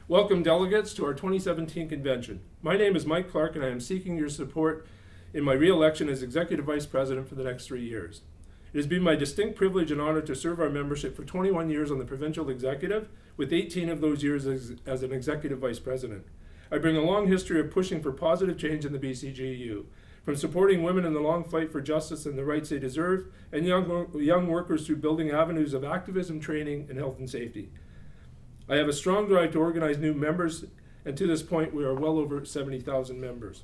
Welcome, delegates, to our 2017 convention. My name is Mike Clark, and I am seeking your support in my re-election as Executive Vice President for the next 3 years. It has been my distinct privilege and honor to serve our membership for 21 years on the provincial executive, with 18 of those years as an Executive Vice President. I bring a long history of pushing for positive change in the BCGEU, from supporting women in the long fight for justice and the rights they deserve, and young workers through building avenues of activism, training, and health and safety. I have a strong drive to organize new members, and to this point we are well over 70,000 members.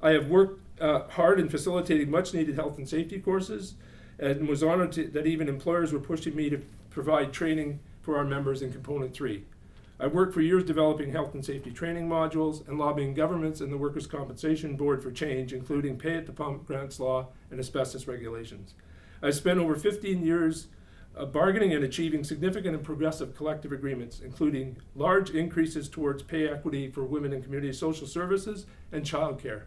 I have worked hard in facilitating much needed health and safety courses, and was honored that even employers were pushing me to provide training for our members in Component 3. I worked for years developing health and safety training modules and lobbying governments and the Workers' Compensation Board for change, including pay at the pump, grants law, and asbestos regulations. I've spent over 15 years bargaining and achieving significant and progressive collective agreements, including large increases towards pay equity for women in community social services and childcare.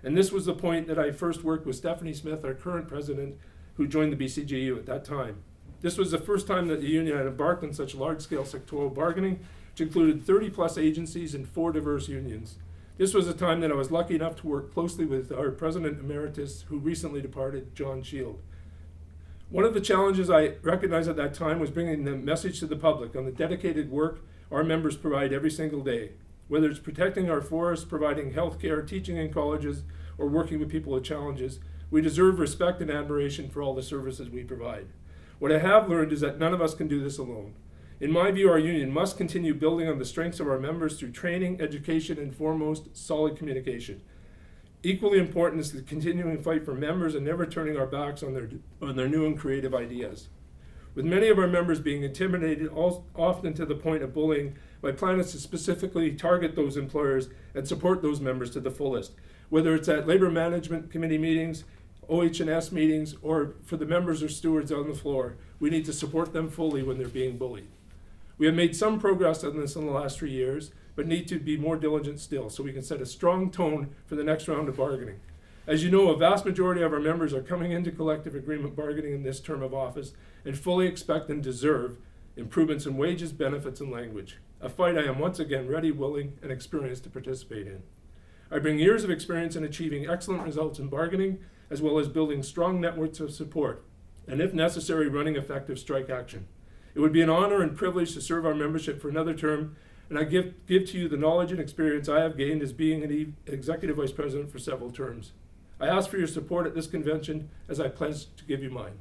And this was the point that I first worked with Stephanie Smith, our current president, who joined the BCGEU at that time. This was the first time that the union had embarked on such large-scale sectoral bargaining, which included 30-plus agencies and 4 diverse unions. This was a time that I was lucky enough to work closely with our president emeritus, who recently departed, John Shield. One of the challenges I recognized at that time was bringing the message to the public on the dedicated work our members provide every single day. Whether it's protecting our forests, providing health care, teaching in colleges, or working with people with challenges, we deserve respect and admiration for all the services we provide. What I have learned is that none of us can do this alone. In my view, our union must continue building on the strengths of our members through training, education, and foremost, solid communication. Equally important is the continuing fight for members and never turning our backs on their new and creative ideas. With many of our members being intimidated, often to the point of bullying, my plan is to specifically target those employers and support those members to the fullest, whether it's at Labor Management Committee meetings, OH&S meetings, or for the members or stewards on the floor. We need to support them fully when they're being bullied. We have made some progress on this in the last 3 years, but need to be more diligent still so we can set a strong tone for the next round of bargaining. As you know, a vast majority of our members are coming into collective agreement bargaining in this term of office and fully expect and deserve improvements in wages, benefits, and language. A fight I am once again ready, willing, and experienced to participate in. I bring years of experience in achieving excellent results in bargaining, as well as building strong networks of support, and if necessary, running effective strike action. It would be an honor and privilege to serve our membership for another term, and I give to you the knowledge and experience I have gained as being an Executive Vice President for several terms. I ask for your support at this convention as I pledge to give you mine.